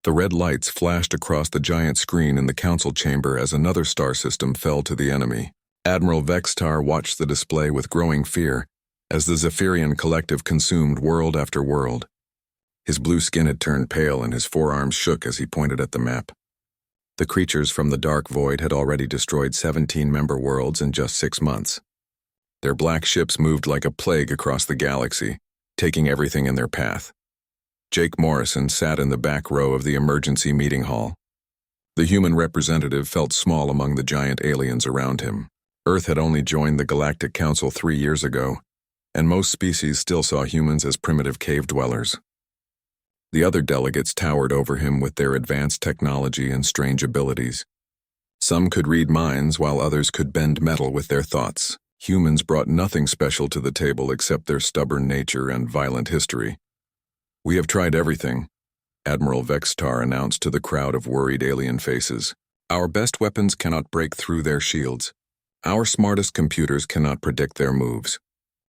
The red lights flashed across the giant screen in the council chamber as another star system fell to the enemy. Admiral Vextar watched the display with growing fear as the Zephyrian collective consumed world after world. His blue skin had turned pale and his forearms shook as he pointed at the map. The creatures from the dark void had already destroyed 17 member worlds in just 6 months. Their black ships moved like a plague across the galaxy, taking everything in their path. Jake Morrison sat in the back row of the emergency meeting hall. The human representative felt small among the giant aliens around him. Earth had only joined the Galactic Council 3 years ago, and most species still saw humans as primitive cave dwellers. The other delegates towered over him with their advanced technology and strange abilities. Some could read minds while others could bend metal with their thoughts. Humans brought nothing special to the table except their stubborn nature and violent history. "We have tried everything," Admiral Vextar announced to the crowd of worried alien faces. "Our best weapons cannot break through their shields. Our smartest computers cannot predict their moves.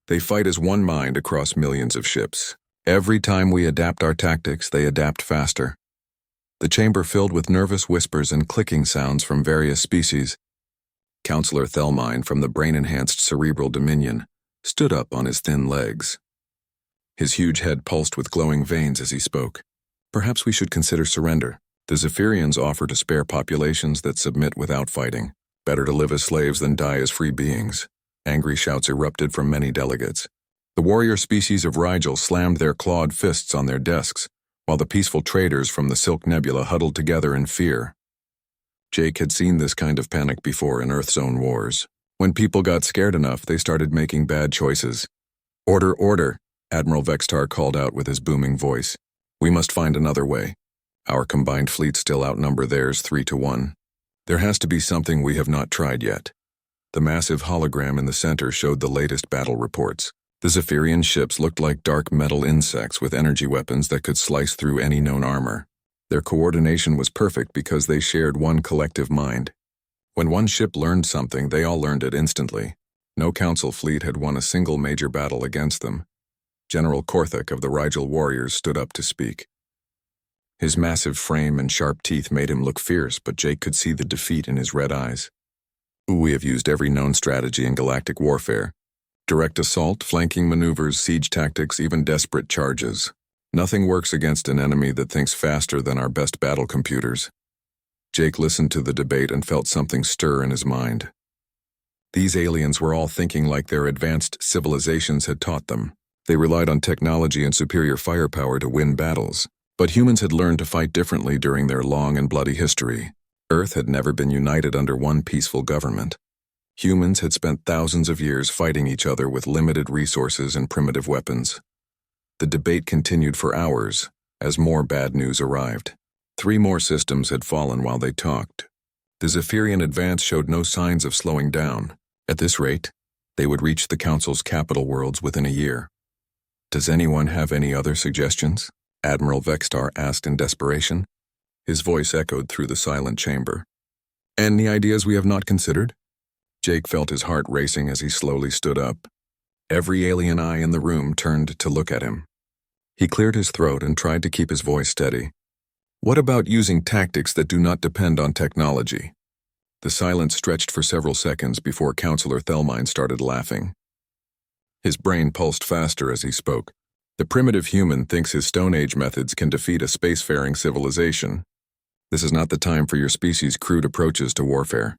They fight as one mind across millions of ships. Every time we adapt our tactics, they adapt faster." The chamber filled with nervous whispers and clicking sounds from various species. Counselor Thelmine from the brain-enhanced cerebral dominion stood up on his thin legs. His huge head pulsed with glowing veins as he spoke. "Perhaps we should consider surrender. The Zephyrians offer to spare populations that submit without fighting. Better to live as slaves than die as free beings." Angry shouts erupted from many delegates. The warrior species of Rigel slammed their clawed fists on their desks, while the peaceful traders from the Silk Nebula huddled together in fear. Jake had seen this kind of panic before in Earth-Zone wars. When people got scared enough, they started making bad choices. "Order, order," Admiral Vextar called out with his booming voice. "We must find another way. Our combined fleets still outnumber theirs 3-1. There has to be something we have not tried yet." The massive hologram in the center showed the latest battle reports. The Zephyrian ships looked like dark metal insects with energy weapons that could slice through any known armor. Their coordination was perfect because they shared one collective mind. When one ship learned something, they all learned it instantly. No council fleet had won a single major battle against them. General Korthik of the Rigel warriors stood up to speak. His massive frame and sharp teeth made him look fierce, but Jake could see the defeat in his red eyes. "We have used every known strategy in galactic warfare. Direct assault, flanking maneuvers, siege tactics, even desperate charges. Nothing works against an enemy that thinks faster than our best battle computers." Jake listened to the debate and felt something stir in his mind. These aliens were all thinking like their advanced civilizations had taught them. They relied on technology and superior firepower to win battles. But humans had learned to fight differently during their long and bloody history. Earth had never been united under one peaceful government. Humans had spent thousands of years fighting each other with limited resources and primitive weapons. The debate continued for hours as more bad news arrived. 3 more systems had fallen while they talked. The Zephyrian advance showed no signs of slowing down. At this rate, they would reach the Council's capital worlds within a year. "Does anyone have any other suggestions?" Admiral Vextar asked in desperation. His voice echoed through the silent chamber. "Any ideas we have not considered?" Jake felt his heart racing as he slowly stood up. Every alien eye in the room turned to look at him. He cleared his throat and tried to keep his voice steady. "What about using tactics that do not depend on technology?" The silence stretched for several seconds before Counselor Thelmine started laughing. His brain pulsed faster as he spoke. "The primitive human thinks his Stone Age methods can defeat a spacefaring civilization. This is not the time for your species' crude approaches to warfare."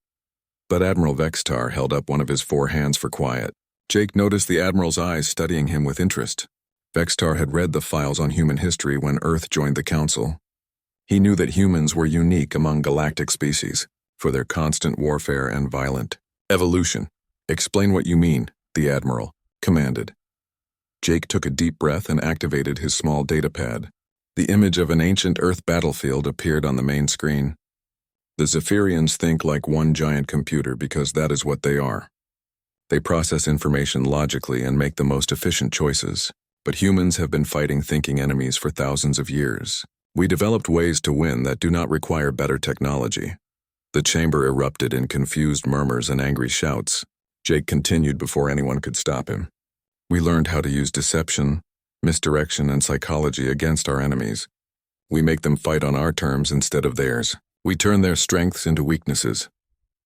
But Admiral Vextar held up one of his 4 hands for quiet. Jake noticed the Admiral's eyes studying him with interest. Vextar had read the files on human history when Earth joined the Council. He knew that humans were unique among galactic species for their constant warfare and violent evolution. "Explain what you mean," the Admiral commanded. Jake took a deep breath and activated his small datapad. The image of an ancient Earth battlefield appeared on the main screen. "The Zephyrians think like one giant computer because that is what they are. They process information logically and make the most efficient choices. But humans have been fighting thinking enemies for thousands of years. We developed ways to win that do not require better technology." The chamber erupted in confused murmurs and angry shouts. Jake continued before anyone could stop him. "We learned how to use deception, misdirection, and psychology against our enemies. We make them fight on our terms instead of theirs. We turn their strengths into weaknesses.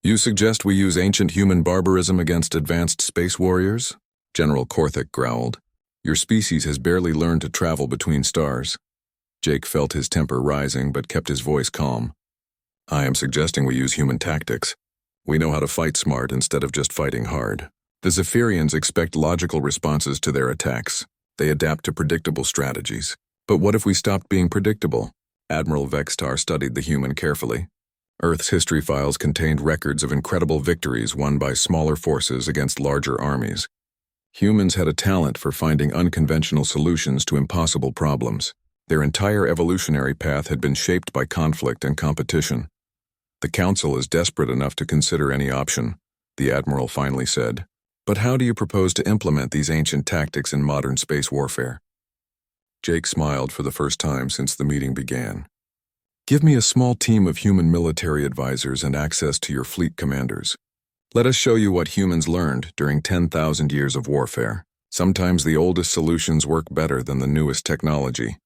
You suggest we use ancient human barbarism against advanced space warriors? General Korthik growled. Your species has barely learned to travel between stars. Jake felt his temper rising but kept his voice calm. I am suggesting we use human tactics. We know how to fight smart instead of just fighting hard. The Zephyrians expect logical responses to their attacks. They adapt to predictable strategies. But what if we stopped being predictable? Admiral Vextar studied the human carefully. Earth's history files contained records of incredible victories won by smaller forces against larger armies. Humans had a talent for finding unconventional solutions to impossible problems. Their entire evolutionary path had been shaped by conflict and competition. The Council is desperate enough to consider any option, the Admiral finally said. But how do you propose to implement these ancient tactics in modern space warfare? Jake smiled for the first time since the meeting began. Give me a small team of human military advisors and access to your fleet commanders. Let us show you what humans learned during 10,000 years of warfare. Sometimes the oldest solutions work better than the newest technology.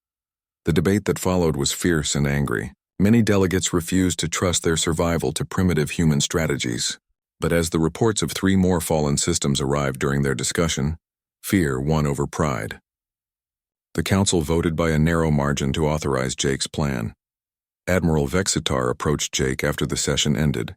The debate that followed was fierce and angry. Many delegates refused to trust their survival to primitive human strategies. But as the reports of 3 more fallen systems arrived during their discussion, fear won over pride. The Council voted by a narrow margin to authorize Jake's plan. Admiral Vexitar approached Jake after the session ended.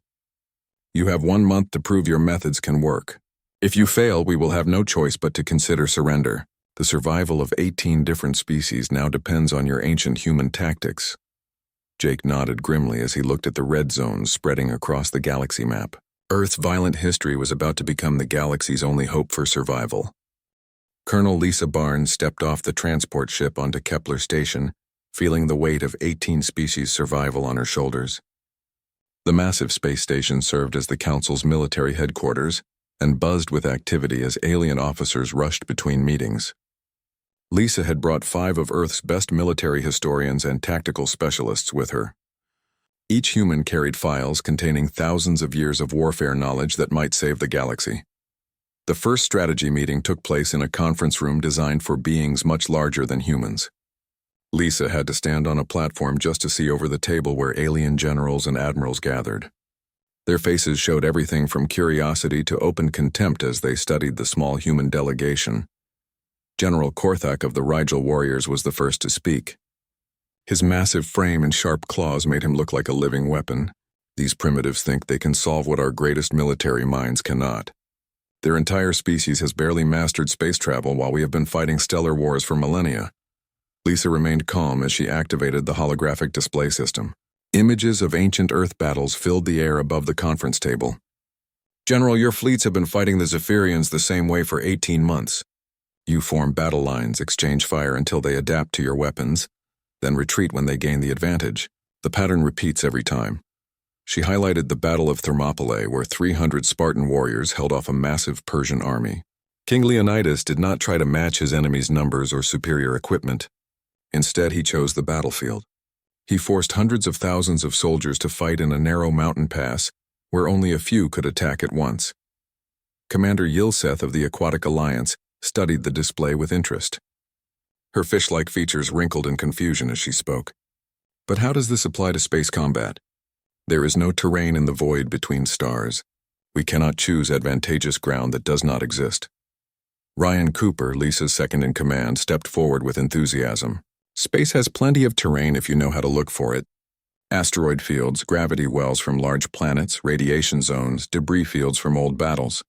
You have 1 month to prove your methods can work. If you fail, we will have no choice but to consider surrender. The survival of 18 different species now depends on your ancient human tactics. Jake nodded grimly as he looked at the red zones spreading across the galaxy map. Earth's violent history was about to become the galaxy's only hope for survival. Colonel Lisa Barnes stepped off the transport ship onto Kepler Station, feeling the weight of 18 species' survival on her shoulders. The massive space station served as the Council's military headquarters and buzzed with activity as alien officers rushed between meetings. Lisa had brought 5 of Earth's best military historians and tactical specialists with her. Each human carried files containing thousands of years of warfare knowledge that might save the galaxy. The first strategy meeting took place in a conference room designed for beings much larger than humans. Lisa had to stand on a platform just to see over the table where alien generals and admirals gathered. Their faces showed everything from curiosity to open contempt as they studied the small human delegation. General Korthak of the Rigel warriors was the first to speak. His massive frame and sharp claws made him look like a living weapon. These primitives think they can solve what our greatest military minds cannot. Their entire species has barely mastered space travel while we have been fighting stellar wars for millennia. Lisa remained calm as she activated the holographic display system. Images of ancient Earth battles filled the air above the conference table. General, your fleets have been fighting the Zephyrians the same way for 18 months. You form battle lines, exchange fire until they adapt to your weapons, then retreat when they gain the advantage. The pattern repeats every time. She highlighted the Battle of Thermopylae, where 300 Spartan warriors held off a massive Persian army. King Leonidas did not try to match his enemy's numbers or superior equipment. Instead, he chose the battlefield. He forced hundreds of thousands of soldiers to fight in a narrow mountain pass where only a few could attack at once. Commander Yilseth of the Aquatic Alliance studied the display with interest. Her fish-like features wrinkled in confusion as she spoke. But how does this apply to space combat? There is no terrain in the void between stars. We cannot choose advantageous ground that does not exist. Ryan Cooper, Lisa's second-in-command, stepped forward with enthusiasm. Space has plenty of terrain if you know how to look for it. Asteroid fields, gravity wells from large planets, radiation zones, debris fields from old battles.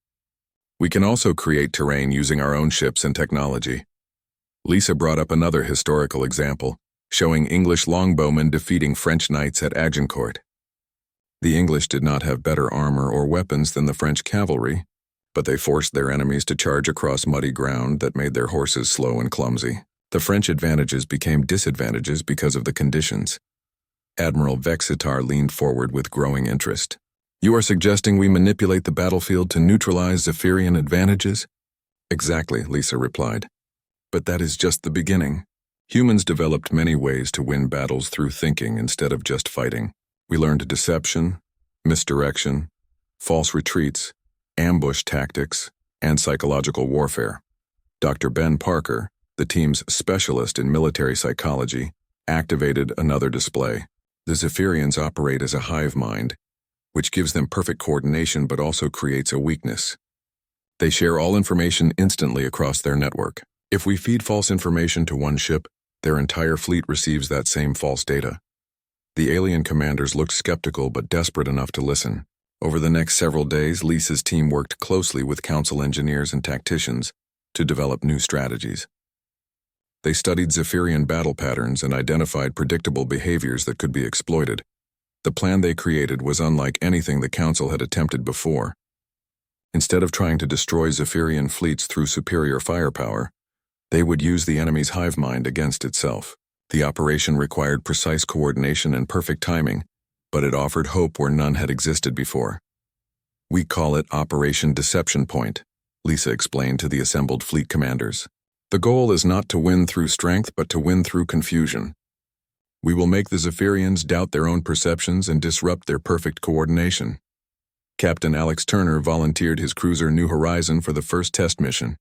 We can also create terrain using our own ships and technology. Lisa brought up another historical example, showing English longbowmen defeating French knights at Agincourt. The English did not have better armor or weapons than the French cavalry, but they forced their enemies to charge across muddy ground that made their horses slow and clumsy. The French advantages became disadvantages because of the conditions. Admiral Vexitar leaned forward with growing interest. You are suggesting we manipulate the battlefield to neutralize Zephyrian advantages? Exactly, Lisa replied. But that is just the beginning. Humans developed many ways to win battles through thinking instead of just fighting. We learned deception, misdirection, false retreats, ambush tactics, and psychological warfare. Dr. Ben Parker, the team's specialist in military psychology, activated another display. The Zephyrians operate as a hive mind, which gives them perfect coordination but also creates a weakness. They share all information instantly across their network. If we feed false information to one ship, their entire fleet receives that same false data. The alien commanders looked skeptical but desperate enough to listen. Over the next several days, Lisa's team worked closely with Council engineers and tacticians to develop new strategies. They studied Zephyrian battle patterns and identified predictable behaviors that could be exploited. The plan they created was unlike anything the Council had attempted before. Instead of trying to destroy Zephyrian fleets through superior firepower, they would use the enemy's hive mind against itself. The operation required precise coordination and perfect timing, but it offered hope where none had existed before. "We call it Operation Deception Point," Lisa explained to the assembled fleet commanders. "The goal is not to win through strength, but to win through confusion. We will make the Zephyrians doubt their own perceptions and disrupt their perfect coordination." Captain Alex Turner volunteered his cruiser New Horizon for the first test mission.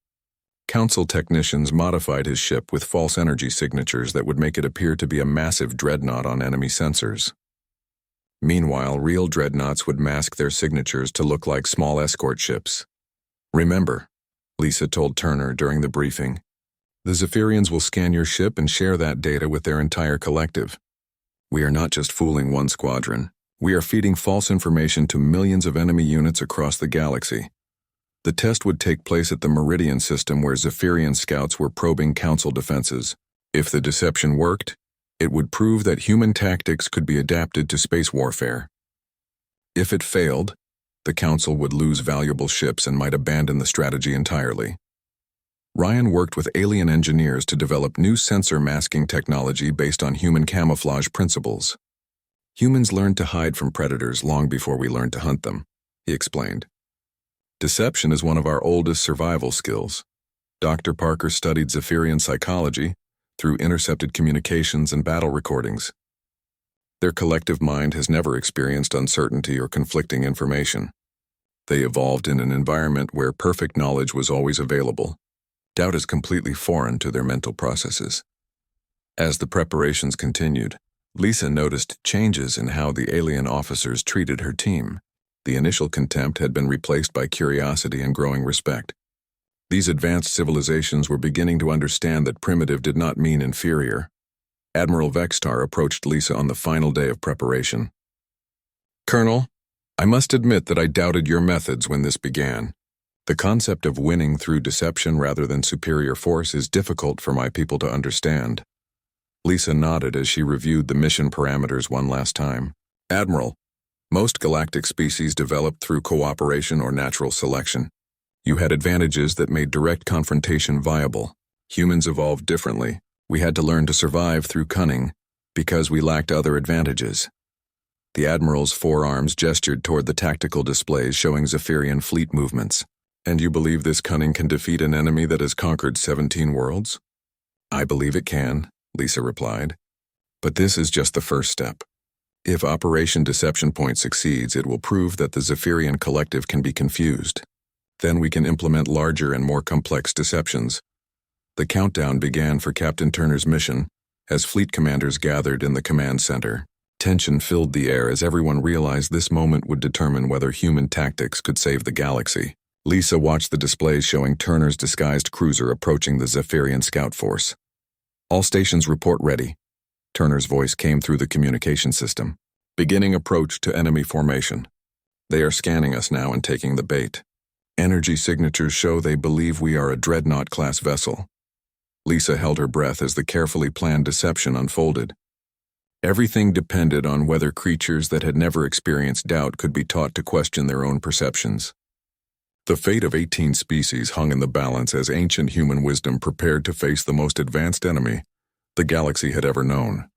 Council technicians modified his ship with false energy signatures that would make it appear to be a massive dreadnought on enemy sensors. Meanwhile, real dreadnoughts would mask their signatures to look like small escort ships. "Remember," Lisa told Turner during the briefing, "the Zephyrians will scan your ship and share that data with their entire collective. We are not just fooling one squadron. We are feeding false information to millions of enemy units across the galaxy." The test would take place at the Meridian system where Zephyrian scouts were probing Council defenses. If the deception worked, it would prove that human tactics could be adapted to space warfare. If it failed, the Council would lose valuable ships and might abandon the strategy entirely. Ryan worked with alien engineers to develop new sensor masking technology based on human camouflage principles. "Humans learned to hide from predators long before we learned to hunt them," he explained. "Deception is one of our oldest survival skills. Dr. Parker studied Zephyrian psychology through intercepted communications and battle recordings. Their collective mind has never experienced uncertainty or conflicting information. They evolved in an environment where perfect knowledge was always available. Doubt is completely foreign to their mental processes." As the preparations continued, Lisa noticed changes in how the alien officers treated her team. The initial contempt had been replaced by curiosity and growing respect. These advanced civilizations were beginning to understand that primitive did not mean inferior. Admiral Vextar approached Lisa on the final day of preparation. "Colonel, I must admit that I doubted your methods when this began. The concept of winning through deception rather than superior force is difficult for my people to understand." Lisa nodded as she reviewed the mission parameters one last time. "Admiral, most galactic species developed through cooperation or natural selection. You had advantages that made direct confrontation viable. Humans evolved differently. We had to learn to survive through cunning because we lacked other advantages." The Admiral's forearms gestured toward the tactical displays showing Zephyrian fleet movements. "And you believe this cunning can defeat an enemy that has conquered 17 worlds?" "I believe it can," Lisa replied. "But this is just the first step. If Operation Deception Point succeeds, it will prove that the Zephyrian collective can be confused. Then we can implement larger and more complex deceptions." The countdown began for Captain Turner's mission as fleet commanders gathered in the command center. Tension filled the air as everyone realized this moment would determine whether human tactics could save the galaxy. Lisa watched the displays showing Turner's disguised cruiser approaching the Zephyrian scout force. "All stations report ready." Turner's voice came through the communication system. "Beginning approach to enemy formation. They are scanning us now and taking the bait. Energy signatures show they believe we are a dreadnought-class vessel." Lisa held her breath as the carefully planned deception unfolded. Everything depended on whether creatures that had never experienced doubt could be taught to question their own perceptions. The fate of 18 species hung in the balance as ancient human wisdom prepared to face the most advanced enemy the galaxy had ever known.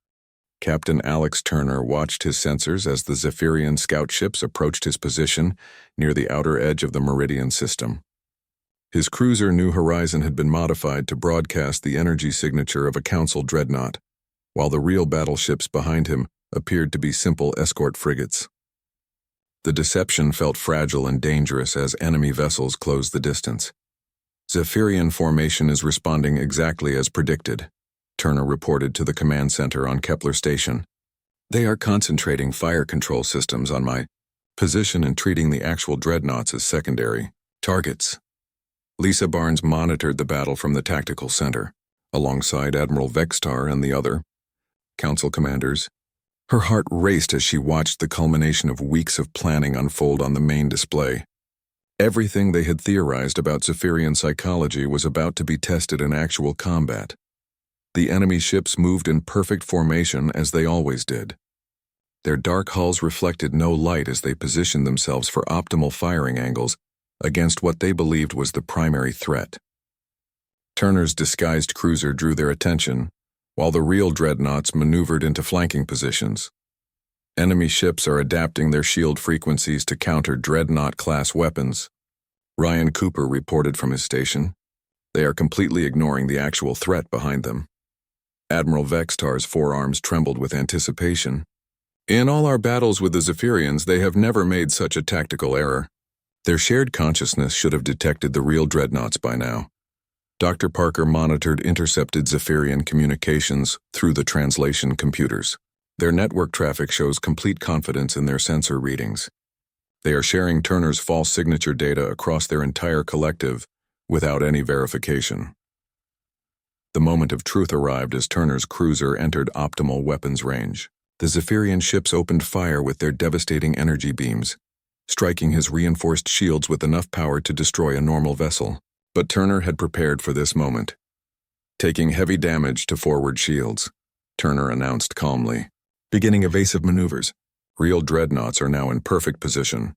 Captain Alex Turner watched his sensors as the Zephyrian scout ships approached his position near the outer edge of the Meridian system. His cruiser New Horizon had been modified to broadcast the energy signature of a Council dreadnought, while the real battleships behind him appeared to be simple escort frigates. The deception felt fragile and dangerous as enemy vessels closed the distance. Zephyrian formation is responding exactly as predicted. Turner reported to the command center on Kepler Station. "They are concentrating fire control systems on my position and treating the actual dreadnoughts as secondary targets." Lisa Barnes monitored the battle from the tactical center, alongside Admiral Vextar and the other council commanders. Her heart raced as she watched the culmination of weeks of planning unfold on the main display. Everything they had theorized about Zephyrian psychology was about to be tested in actual combat. The enemy ships moved in perfect formation as they always did. Their dark hulls reflected no light as they positioned themselves for optimal firing angles against what they believed was the primary threat. Turner's disguised cruiser drew their attention, while the real dreadnoughts maneuvered into flanking positions. Enemy ships are adapting their shield frequencies to counter dreadnought-class weapons. Ryan Cooper reported from his station. They are completely ignoring the actual threat behind them. Admiral Vextar's forearms trembled with anticipation. "In all our battles with the Zephyrians, they have never made such a tactical error. Their shared consciousness should have detected the real dreadnoughts by now." Dr. Parker monitored intercepted Zephyrian communications through the translation computers. Their network traffic shows complete confidence in their sensor readings. They are sharing Turner's false signature data across their entire collective without any verification. The moment of truth arrived as Turner's cruiser entered optimal weapons range. The Zephyrian ships opened fire with their devastating energy beams, striking his reinforced shields with enough power to destroy a normal vessel. But Turner had prepared for this moment. "Taking heavy damage to forward shields," Turner announced calmly. "Beginning evasive maneuvers. Real dreadnoughts are now in perfect position."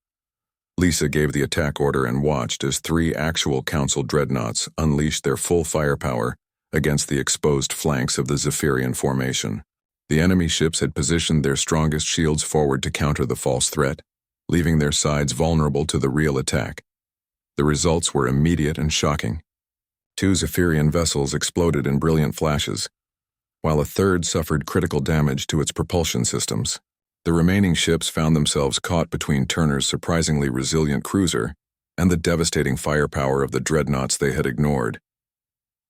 Lisa gave the attack order and watched as 3 actual Council dreadnoughts unleashed their full firepower against the exposed flanks of the Zephyrian formation. The enemy ships had positioned their strongest shields forward to counter the false threat, leaving their sides vulnerable to the real attack. The results were immediate and shocking. 2 Zephyrian vessels exploded in brilliant flashes, while a third suffered critical damage to its propulsion systems. The remaining ships found themselves caught between Turner's surprisingly resilient cruiser and the devastating firepower of the dreadnoughts they had ignored.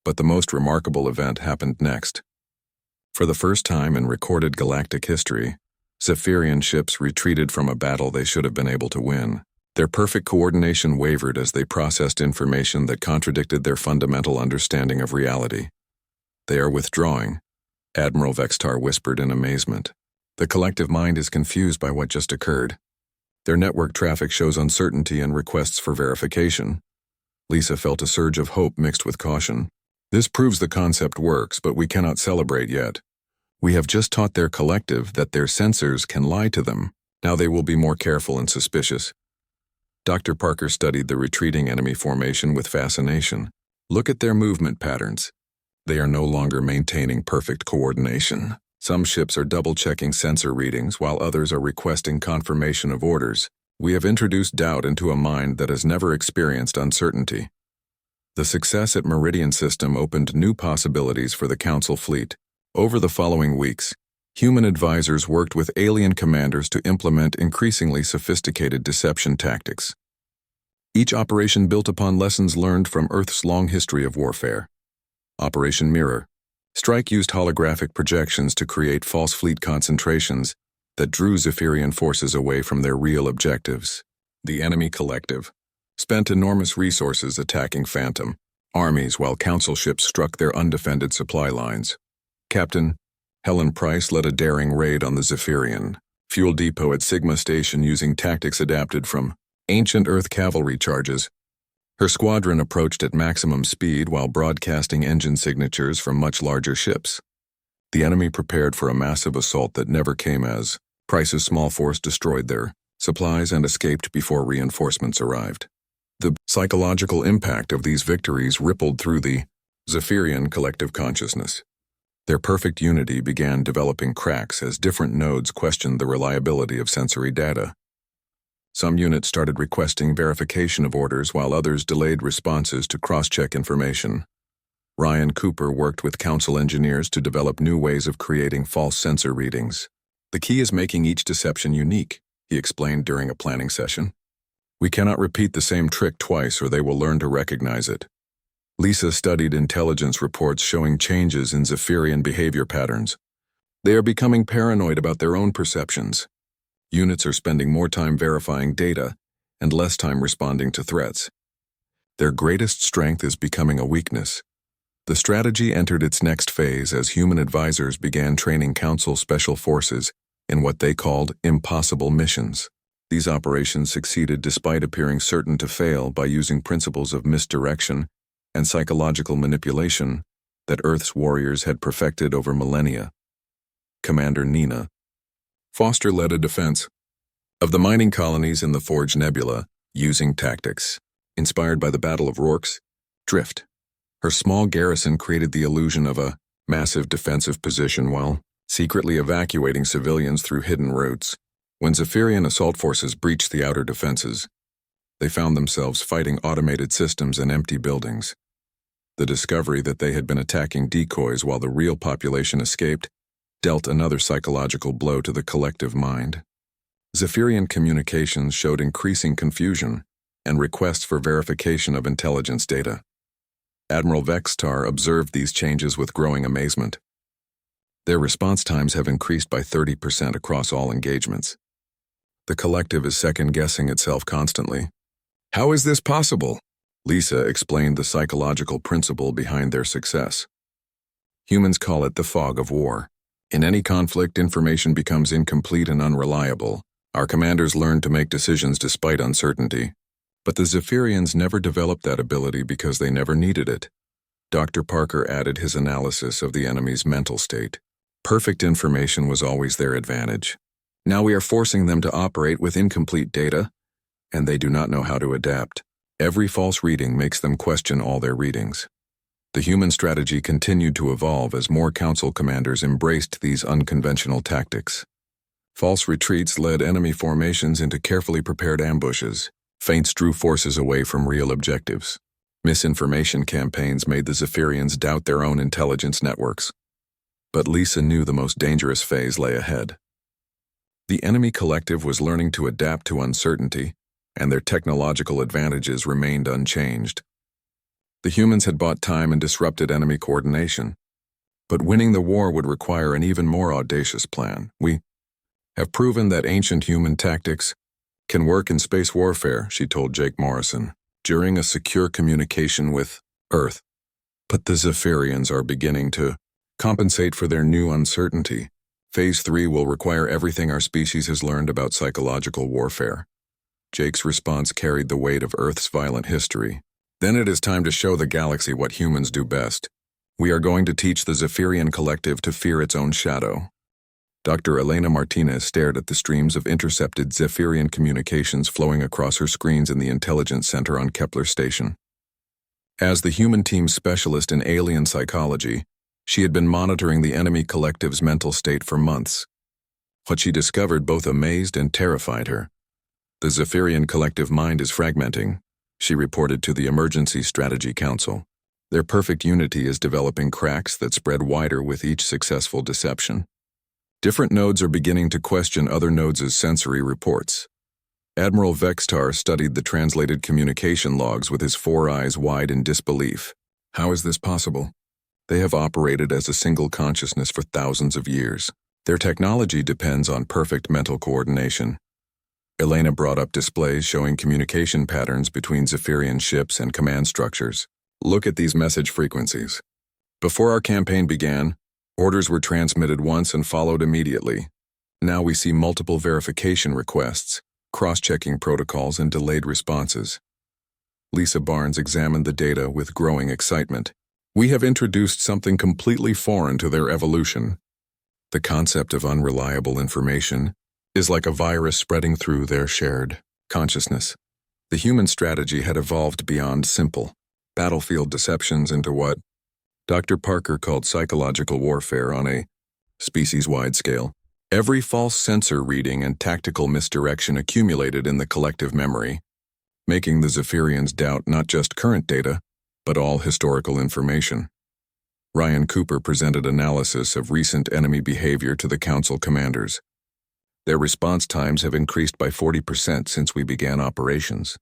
But the most remarkable event happened next. For the first time in recorded galactic history, Zephyrian ships retreated from a battle they should have been able to win. Their perfect coordination wavered as they processed information that contradicted their fundamental understanding of reality. "They are withdrawing," Admiral Vextar whispered in amazement. "The collective mind is confused by what just occurred. Their network traffic shows uncertainty and requests for verification." Lisa felt a surge of hope mixed with caution. "This proves the concept works, but we cannot celebrate yet. We have just taught their collective that their sensors can lie to them. Now they will be more careful and suspicious." Dr. Parker studied the retreating enemy formation with fascination. "Look at their movement patterns. They are no longer maintaining perfect coordination. Some ships are double-checking sensor readings while others are requesting confirmation of orders. We have introduced doubt into a mind that has never experienced uncertainty." The success at Meridian System opened new possibilities for the Council fleet. Over the following weeks, human advisors worked with alien commanders to implement increasingly sophisticated deception tactics. Each operation built upon lessons learned from Earth's long history of warfare. Operation Mirror. Strike used holographic projections to create false fleet concentrations that drew Zephyrian forces away from their real objectives. The enemy collective spent enormous resources attacking Phantom armies while Council ships struck their undefended supply lines. Captain Helen Price led a daring raid on the Zephyrian fuel depot at Sigma Station using tactics adapted from ancient Earth cavalry charges. Her squadron approached at maximum speed while broadcasting engine signatures from much larger ships. The enemy prepared for a massive assault that never came as Price's small force destroyed their supplies and escaped before reinforcements arrived. The psychological impact of these victories rippled through the Zephyrian collective consciousness. Their perfect unity began developing cracks as different nodes questioned the reliability of sensory data. Some units started requesting verification of orders while others delayed responses to cross-check information. Ryan Cooper worked with Council engineers to develop new ways of creating false sensor readings. "The key is making each deception unique," he explained during a planning session. "We cannot repeat the same trick twice or they will learn to recognize it." Lisa studied intelligence reports showing changes in Zephyrian behavior patterns. They are becoming paranoid about their own perceptions. Units are spending more time verifying data and less time responding to threats. Their greatest strength is becoming a weakness. The strategy entered its next phase as human advisors began training Council special forces in what they called impossible missions. These operations succeeded despite appearing certain to fail by using principles of misdirection and psychological manipulation that Earth's warriors had perfected over millennia. Commander Nina Foster led a defense of the mining colonies in the Forge Nebula using tactics inspired by the Battle of Rorke's Drift. Her small garrison created the illusion of a massive defensive position while secretly evacuating civilians through hidden routes. When Zephyrian assault forces breached the outer defenses, they found themselves fighting automated systems and empty buildings. The discovery that they had been attacking decoys while the real population escaped dealt another psychological blow to the collective mind. Zephyrian communications showed increasing confusion and requests for verification of intelligence data. Admiral Vextar observed these changes with growing amazement. Their response times have increased by 30% across all engagements. The collective is second-guessing itself constantly. How is this possible? Lisa explained the psychological principle behind their success. Humans call it the fog of war. In any conflict, information becomes incomplete and unreliable. Our commanders learn to make decisions despite uncertainty. But the Zephyrians never developed that ability because they never needed it. Dr. Parker added his analysis of the enemy's mental state. Perfect information was always their advantage. Now we are forcing them to operate with incomplete data, and they do not know how to adapt. Every false reading makes them question all their readings. The human strategy continued to evolve as more council commanders embraced these unconventional tactics. False retreats led enemy formations into carefully prepared ambushes. Feints drew forces away from real objectives. Misinformation campaigns made the Zephyrians doubt their own intelligence networks. But Lisa knew the most dangerous phase lay ahead. The enemy collective was learning to adapt to uncertainty, and their technological advantages remained unchanged. The humans had bought time and disrupted enemy coordination. But winning the war would require an even more audacious plan. We have proven that ancient human tactics can work in space warfare, she told Jake Morrison, during a secure communication with Earth. But the Zephyrians are beginning to compensate for their new uncertainty. Phase 3 will require everything our species has learned about psychological warfare. Jake's response carried the weight of Earth's violent history. Then it is time to show the galaxy what humans do best. We are going to teach the Zephyrian collective to fear its own shadow. Dr. Elena Martinez stared at the streams of intercepted Zephyrian communications flowing across her screens in the intelligence center on Kepler Station. As the human team's specialist in alien psychology, she had been monitoring the enemy collective's mental state for months. What she discovered both amazed and terrified her. The Zephyrian collective mind is fragmenting, she reported to the Emergency Strategy Council. Their perfect unity is developing cracks that spread wider with each successful deception. Different nodes are beginning to question other nodes' sensory reports. Admiral Vextar studied the translated communication logs with his 4 eyes wide in disbelief. How is this possible? They have operated as a single consciousness for thousands of years. Their technology depends on perfect mental coordination. Elena brought up displays showing communication patterns between Zephyrian ships and command structures. Look at these message frequencies. Before our campaign began, orders were transmitted once and followed immediately. Now we see multiple verification requests, cross-checking protocols, and delayed responses. Lisa Barnes examined the data with growing excitement. We have introduced something completely foreign to their evolution. The concept of unreliable information is like a virus spreading through their shared consciousness. The human strategy had evolved beyond simple battlefield deceptions into what Dr. Parker called psychological warfare on a species-wide scale. Every false sensor reading and tactical misdirection accumulated in the collective memory, making the Zephyrians doubt not just current data, but all historical information. Ryan Cooper presented analysis of recent enemy behavior to the Council commanders. Their response times have increased by 40% since we began operations.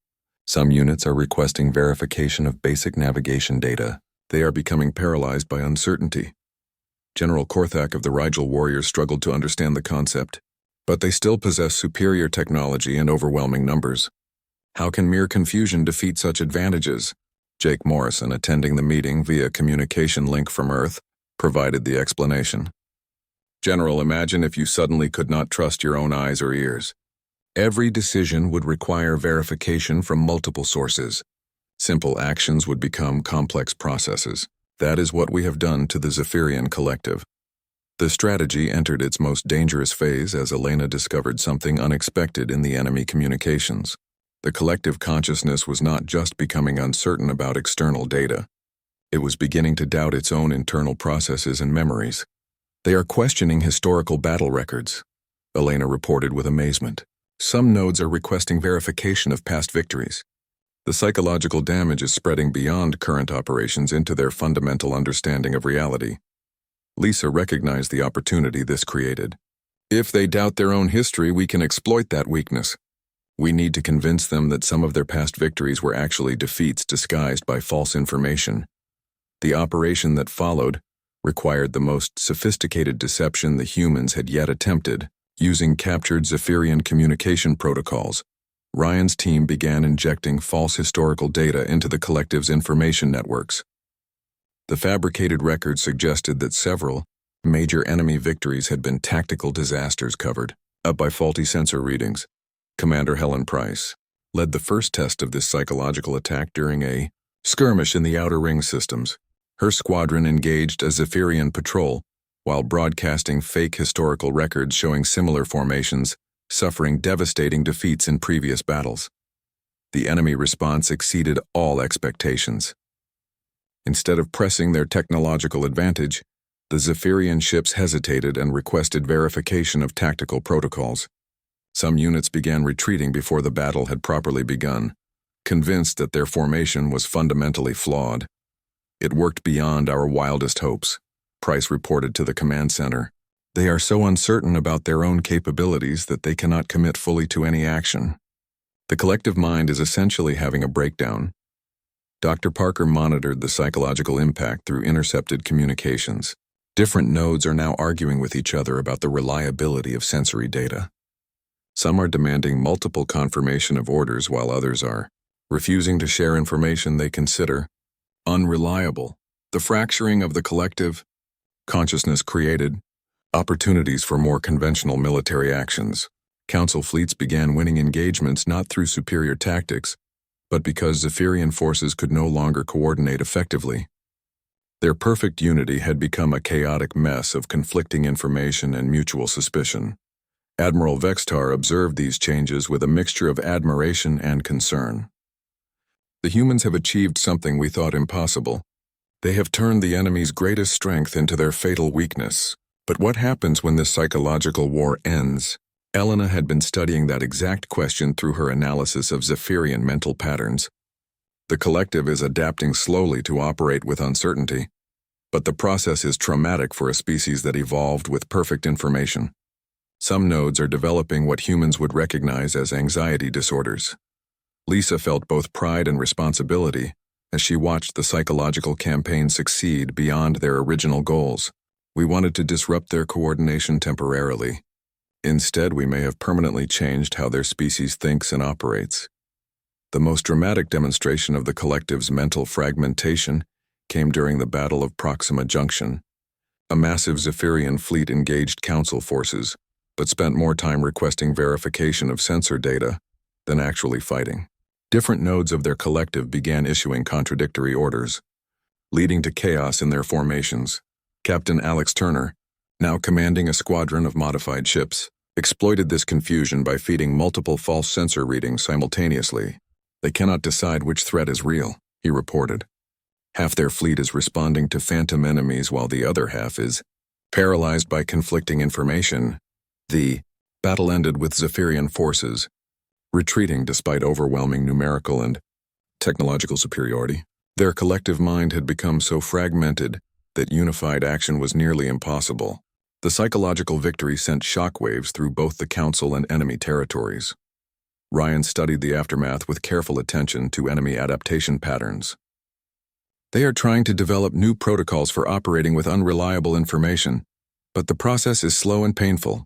Some units are requesting verification of basic navigation data. They are becoming paralyzed by uncertainty. General Korthak of the Rigel warriors struggled to understand the concept, but they still possess superior technology and overwhelming numbers. How can mere confusion defeat such advantages? Jake Morrison, attending the meeting via communication link from Earth, provided the explanation. General, imagine if you suddenly could not trust your own eyes or ears. Every decision would require verification from multiple sources. Simple actions would become complex processes. That is what we have done to the Zephyrian Collective. The strategy entered its most dangerous phase as Elena discovered something unexpected in the enemy communications. The collective consciousness was not just becoming uncertain about external data. It was beginning to doubt its own internal processes and memories. They are questioning historical battle records, Elena reported with amazement. Some nodes are requesting verification of past victories. The psychological damage is spreading beyond current operations into their fundamental understanding of reality. Lisa recognized the opportunity this created. If they doubt their own history, we can exploit that weakness. We need to convince them that some of their past victories were actually defeats disguised by false information. The operation that followed required the most sophisticated deception the humans had yet attempted. Using captured Zephyrian communication protocols, Ryan's team began injecting false historical data into the collective's information networks. The fabricated records suggested that several major enemy victories had been tactical disasters covered up by faulty sensor readings. Commander Helen Price led the first test of this psychological attack during a skirmish in the Outer Ring systems. Her squadron engaged a Zephyrian patrol while broadcasting fake historical records showing similar formations, suffering devastating defeats in previous battles. The enemy response exceeded all expectations. Instead of pressing their technological advantage, the Zephyrian ships hesitated and requested verification of tactical protocols. Some units began retreating before the battle had properly begun, convinced that their formation was fundamentally flawed. It worked beyond our wildest hopes, Price reported to the command center. They are so uncertain about their own capabilities that they cannot commit fully to any action. The collective mind is essentially having a breakdown. Dr. Parker monitored the psychological impact through intercepted communications. Different nodes are now arguing with each other about the reliability of sensory data. Some are demanding multiple confirmation of orders while others are refusing to share information they consider unreliable. The fracturing of the collective consciousness created opportunities for more conventional military actions. Council fleets began winning engagements not through superior tactics, but because Zephyrian forces could no longer coordinate effectively. Their perfect unity had become a chaotic mess of conflicting information and mutual suspicion. Admiral Vextar observed these changes with a mixture of admiration and concern. The humans have achieved something we thought impossible. They have turned the enemy's greatest strength into their fatal weakness. But what happens when this psychological war ends? Elena had been studying that exact question through her analysis of Zephyrian mental patterns. The collective is adapting slowly to operate with uncertainty, but the process is traumatic for a species that evolved with perfect information. Some nodes are developing what humans would recognize as anxiety disorders. Lisa felt both pride and responsibility as she watched the psychological campaign succeed beyond their original goals. We wanted to disrupt their coordination temporarily. Instead, we may have permanently changed how their species thinks and operates. The most dramatic demonstration of the collective's mental fragmentation came during the Battle of Proxima Junction. A massive Zephyrian fleet engaged Council forces, but spent more time requesting verification of sensor data than actually fighting. Different nodes of their collective began issuing contradictory orders, leading to chaos in their formations. Captain Alex Turner, now commanding a squadron of modified ships, exploited this confusion by feeding multiple false sensor readings simultaneously. They cannot decide which threat is real, he reported. Half their fleet is responding to phantom enemies while the other half is paralyzed by conflicting information. The battle ended with Zephyrian forces retreating despite overwhelming numerical and technological superiority. Their collective mind had become so fragmented that unified action was nearly impossible. The psychological victory sent shockwaves through both the Council and enemy territories. Ryan studied the aftermath with careful attention to enemy adaptation patterns. They are trying to develop new protocols for operating with unreliable information, but the process is slow and painful.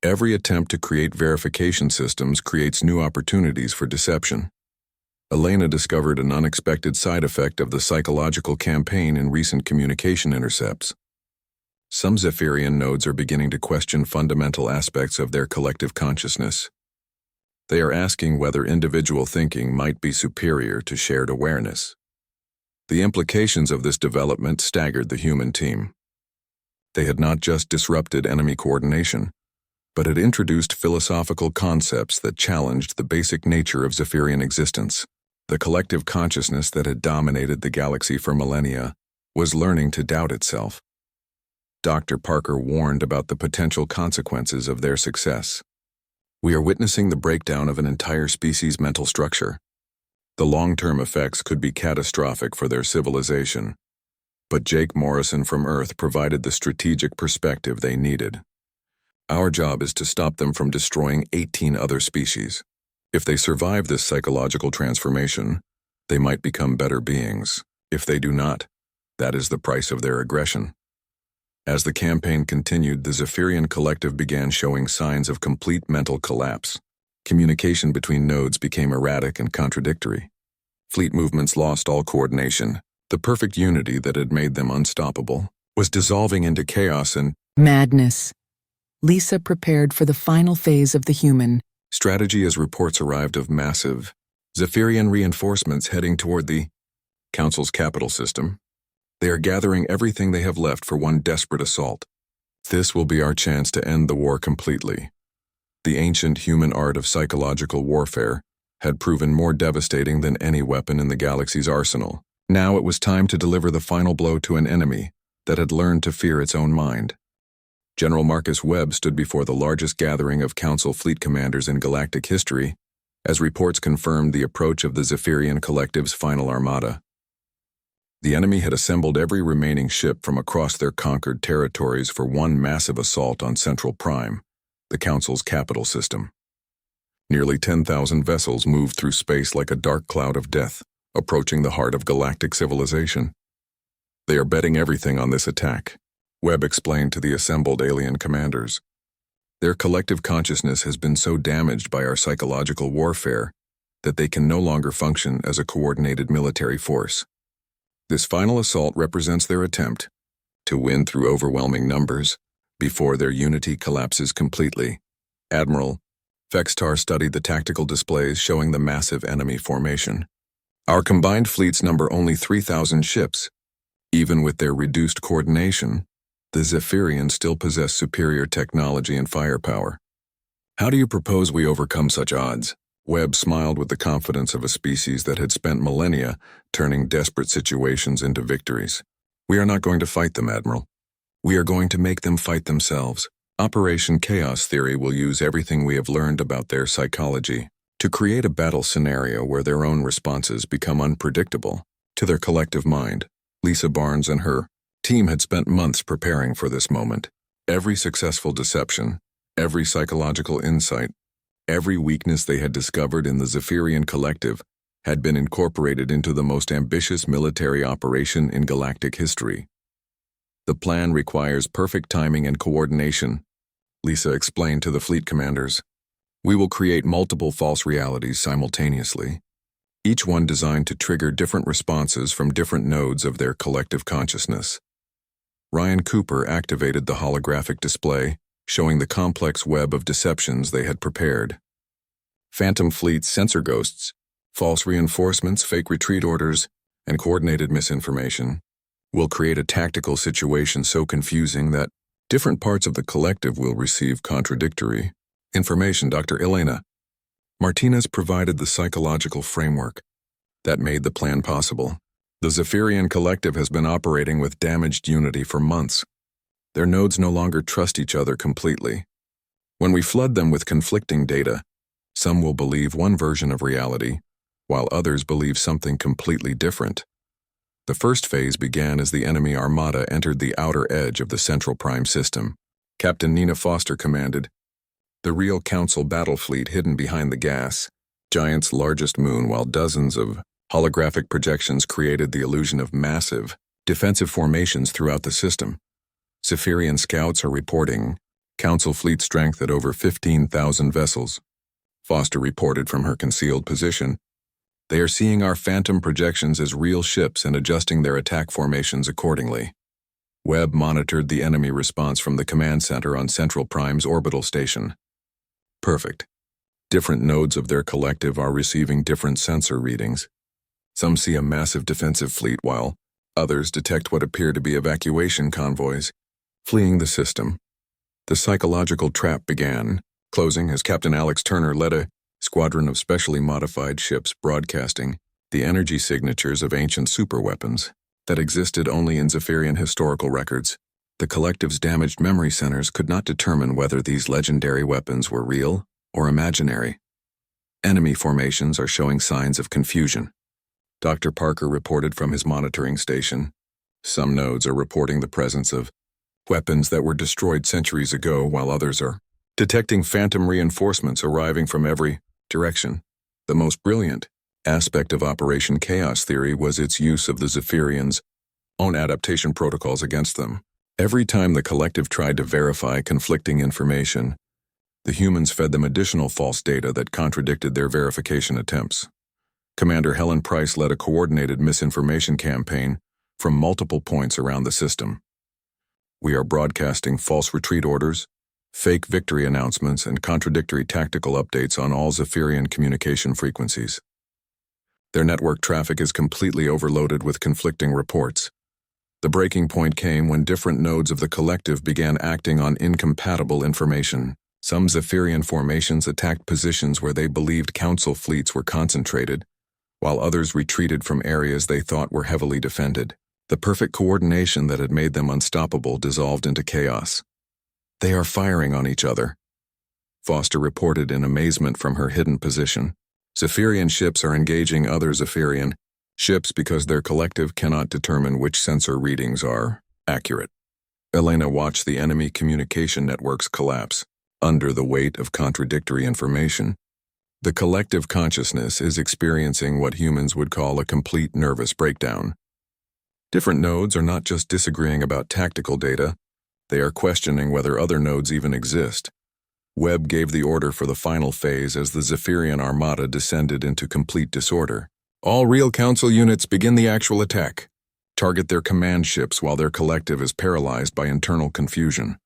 Every attempt to create verification systems creates new opportunities for deception. Elena discovered an unexpected side effect of the psychological campaign in recent communication intercepts. Some Zephyrian nodes are beginning to question fundamental aspects of their collective consciousness. They are asking whether individual thinking might be superior to shared awareness. The implications of this development staggered the human team. They had not just disrupted enemy coordination, but had introduced philosophical concepts that challenged the basic nature of Zephyrian existence. The collective consciousness that had dominated the galaxy for millennia was learning to doubt itself. Dr. Parker warned about the potential consequences of their success. We are witnessing the breakdown of an entire species' mental structure. The long-term effects could be catastrophic for their civilization, but Jake Morrison from Earth provided the strategic perspective they needed. Our job is to stop them from destroying 18 other species. If they survive this psychological transformation, they might become better beings. If they do not, that is the price of their aggression. As the campaign continued, the Zephyrian collective began showing signs of complete mental collapse. Communication between nodes became erratic and contradictory. Fleet movements lost all coordination. The perfect unity that had made them unstoppable was dissolving into chaos and madness. Lisa prepared for the final phase of the human strategy as reports arrived of massive Zephyrian reinforcements heading toward the Council's capital system. They are gathering everything they have left for one desperate assault. This will be our chance to end the war completely. The ancient human art of psychological warfare had proven more devastating than any weapon in the galaxy's arsenal. Now it was time to deliver the final blow to an enemy that had learned to fear its own mind. General Marcus Webb stood before the largest gathering of Council fleet commanders in galactic history, as reports confirmed the approach of the Zephyrian collective's final armada. The enemy had assembled every remaining ship from across their conquered territories for one massive assault on Central Prime, the Council's capital system. Nearly 10,000 vessels moved through space like a dark cloud of death, approaching the heart of galactic civilization. They are betting everything on this attack, Webb explained to the assembled alien commanders. Their collective consciousness has been so damaged by our psychological warfare that they can no longer function as a coordinated military force. This final assault represents their attempt to win through overwhelming numbers before their unity collapses completely. Admiral Vextar studied the tactical displays showing the massive enemy formation. Our combined fleets number only 3,000 ships. Even with their reduced coordination, the Zephyrians still possess superior technology and firepower. How do you propose we overcome such odds? Webb smiled with the confidence of a species that had spent millennia turning desperate situations into victories. We are not going to fight them, Admiral. We are going to make them fight themselves. Operation Chaos Theory will use everything we have learned about their psychology to create a battle scenario where their own responses become unpredictable to their collective mind. Lisa Barnes and her team had spent months preparing for this moment. Every successful deception, every psychological insight, every weakness they had discovered in the Zephyrian collective had been incorporated into the most ambitious military operation in galactic history. The plan requires perfect timing and coordination, Lisa explained to the fleet commanders. We will create multiple false realities simultaneously, each one designed to trigger different responses from different nodes of their collective consciousness. Ryan Cooper activated the holographic display, showing the complex web of deceptions they had prepared. Phantom fleets, sensor ghosts, false reinforcements, fake retreat orders, and coordinated misinformation will create a tactical situation so confusing that different parts of the collective will receive contradictory information. Dr. Elena Martinez provided the psychological framework that made the plan possible. The Zephyrian collective has been operating with damaged unity for months. Their nodes no longer trust each other completely. When we flood them with conflicting data, some will believe one version of reality, while others believe something completely different. The first phase began as the enemy armada entered the outer edge of the Central Prime system. Captain Nina Foster commanded, The real Council battle fleet hidden behind the gas giant's largest moon, while dozens of holographic projections created the illusion of massive defensive formations throughout the system. Zephyrian scouts are reporting Council fleet strength at over 15,000 vessels. Foster reported from her concealed position. They are seeing our phantom projections as real ships and adjusting their attack formations accordingly. Webb monitored the enemy response from the command center on Central Prime's orbital station. Perfect. Different nodes of their collective are receiving different sensor readings. Some see a massive defensive fleet, while others detect what appear to be evacuation convoys fleeing the system. The psychological trap began, closing as Captain Alex Turner led a squadron of specially modified ships broadcasting the energy signatures of ancient superweapons that existed only in Zephyrian historical records. The collective's damaged memory centers could not determine whether these legendary weapons were real or imaginary. Enemy formations are showing signs of confusion. Dr. Parker reported from his monitoring station. Some nodes are reporting the presence of weapons that were destroyed centuries ago, while others are detecting phantom reinforcements arriving from every direction. The most brilliant aspect of Operation Chaos Theory was its use of the Zephyrians' own adaptation protocols against them. Every time the collective tried to verify conflicting information, the humans fed them additional false data that contradicted their verification attempts. Commander Helen Price led a coordinated misinformation campaign from multiple points around the system. We are broadcasting false retreat orders, fake victory announcements, and contradictory tactical updates on all Zephyrian communication frequencies. Their network traffic is completely overloaded with conflicting reports. The breaking point came when different nodes of the collective began acting on incompatible information. Some Zephyrian formations attacked positions where they believed Council fleets were concentrated, while others retreated from areas they thought were heavily defended. The perfect coordination that had made them unstoppable dissolved into chaos. They are firing on each other, Foster reported in amazement from her hidden position. Zephyrian ships are engaging other Zephyrian ships because their collective cannot determine which sensor readings are accurate. Elena watched the enemy communication networks collapse under the weight of contradictory information. The collective consciousness is experiencing what humans would call a complete nervous breakdown. Different nodes are not just disagreeing about tactical data, they are questioning whether other nodes even exist. Webb gave the order for the final phase as the Zephyrian armada descended into complete disorder. All real Council units begin the actual attack. Target their command ships while their collective is paralyzed by internal confusion.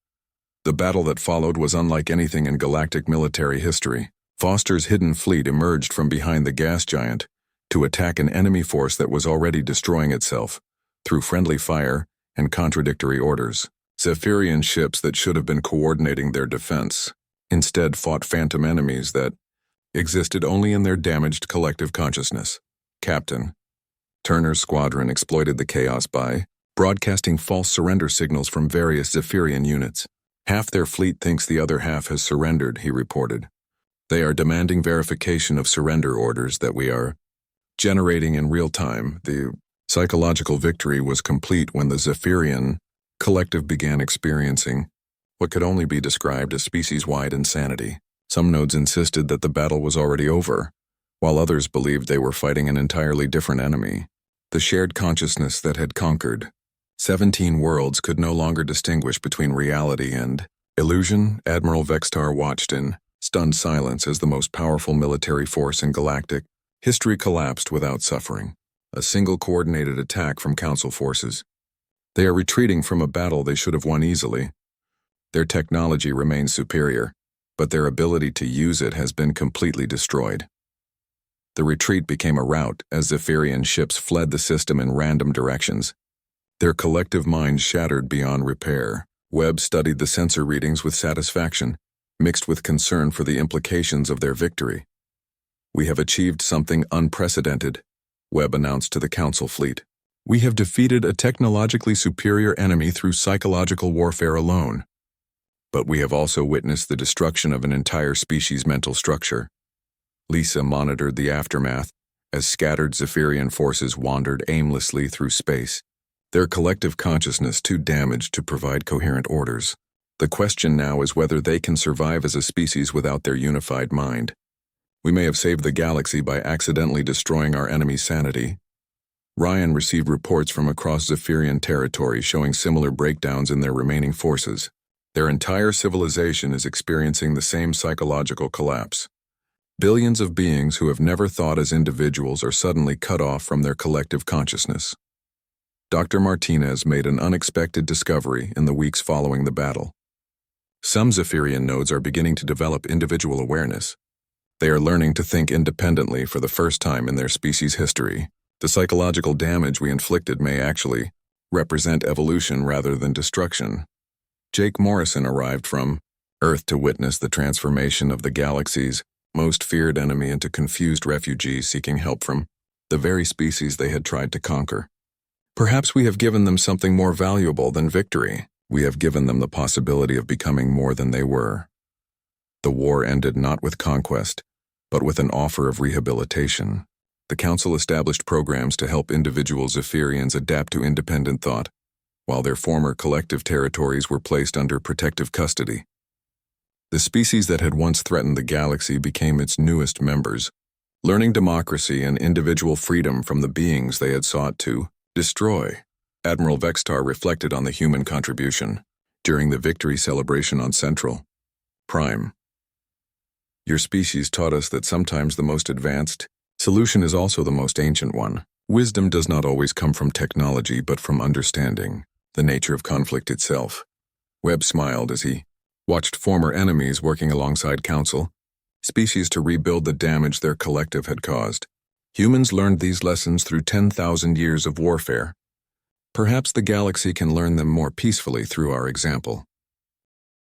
The battle that followed was unlike anything in galactic military history. Foster's hidden fleet emerged from behind the gas giant to attack an enemy force that was already destroying itself through friendly fire and contradictory orders. Zephyrian ships that should have been coordinating their defense instead fought phantom enemies that existed only in their damaged collective consciousness. Captain Turner's squadron exploited the chaos by broadcasting false surrender signals from various Zephyrian units. Half their fleet thinks the other half has surrendered, he reported. They are demanding verification of surrender orders that we are generating in real time. The psychological victory was complete when the Zephyrian collective began experiencing what could only be described as species-wide insanity. Some nodes insisted that the battle was already over, while others believed they were fighting an entirely different enemy. The shared consciousness that had conquered 17 worlds could no longer distinguish between reality and illusion. Admiral Vextar watched in stunned silence as the most powerful military force in galactic history collapsed without suffering. A single coordinated attack from Council forces. They are retreating from a battle they should have won easily. Their technology remains superior, but their ability to use it has been completely destroyed. The retreat became a rout as Zephyrian ships fled the system in random directions. Their collective minds shattered beyond repair. Webb studied the sensor readings with satisfaction, mixed with concern for the implications of their victory. We have achieved something unprecedented, Webb announced to the Council fleet. We have defeated a technologically superior enemy through psychological warfare alone. But we have also witnessed the destruction of an entire species' mental structure. Lisa monitored the aftermath as scattered Zephyrian forces wandered aimlessly through space, their collective consciousness too damaged to provide coherent orders. The question now is whether they can survive as a species without their unified mind. We may have saved the galaxy by accidentally destroying our enemy's sanity. Ryan received reports from across Zephyrian territory showing similar breakdowns in their remaining forces. Their entire civilization is experiencing the same psychological collapse. Billions of beings who have never thought as individuals are suddenly cut off from their collective consciousness. Dr. Martinez made an unexpected discovery in the weeks following the battle. Some Zephyrian nodes are beginning to develop individual awareness. They are learning to think independently for the first time in their species' history. The psychological damage we inflicted may actually represent evolution rather than destruction. Jake Morrison arrived from Earth to witness the transformation of the galaxy's most feared enemy into confused refugees seeking help from the very species they had tried to conquer. Perhaps we have given them something more valuable than victory. We have given them the possibility of becoming more than they were. The war ended not with conquest, but with an offer of rehabilitation. The Council established programs to help individual Zephyrians adapt to independent thought, while their former collective territories were placed under protective custody. The species that had once threatened the galaxy became its newest members, learning democracy and individual freedom from the beings they had sought to destroy. Admiral Vextar reflected on the human contribution during the victory celebration on Central Prime. Your species taught us that sometimes the most advanced solution is also the most ancient one. Wisdom does not always come from technology, but from understanding the nature of conflict itself. Webb smiled as he watched former enemies working alongside Council species to rebuild the damage their collective had caused. Humans learned these lessons through 10,000 years of warfare. Perhaps the galaxy can learn them more peacefully through our example.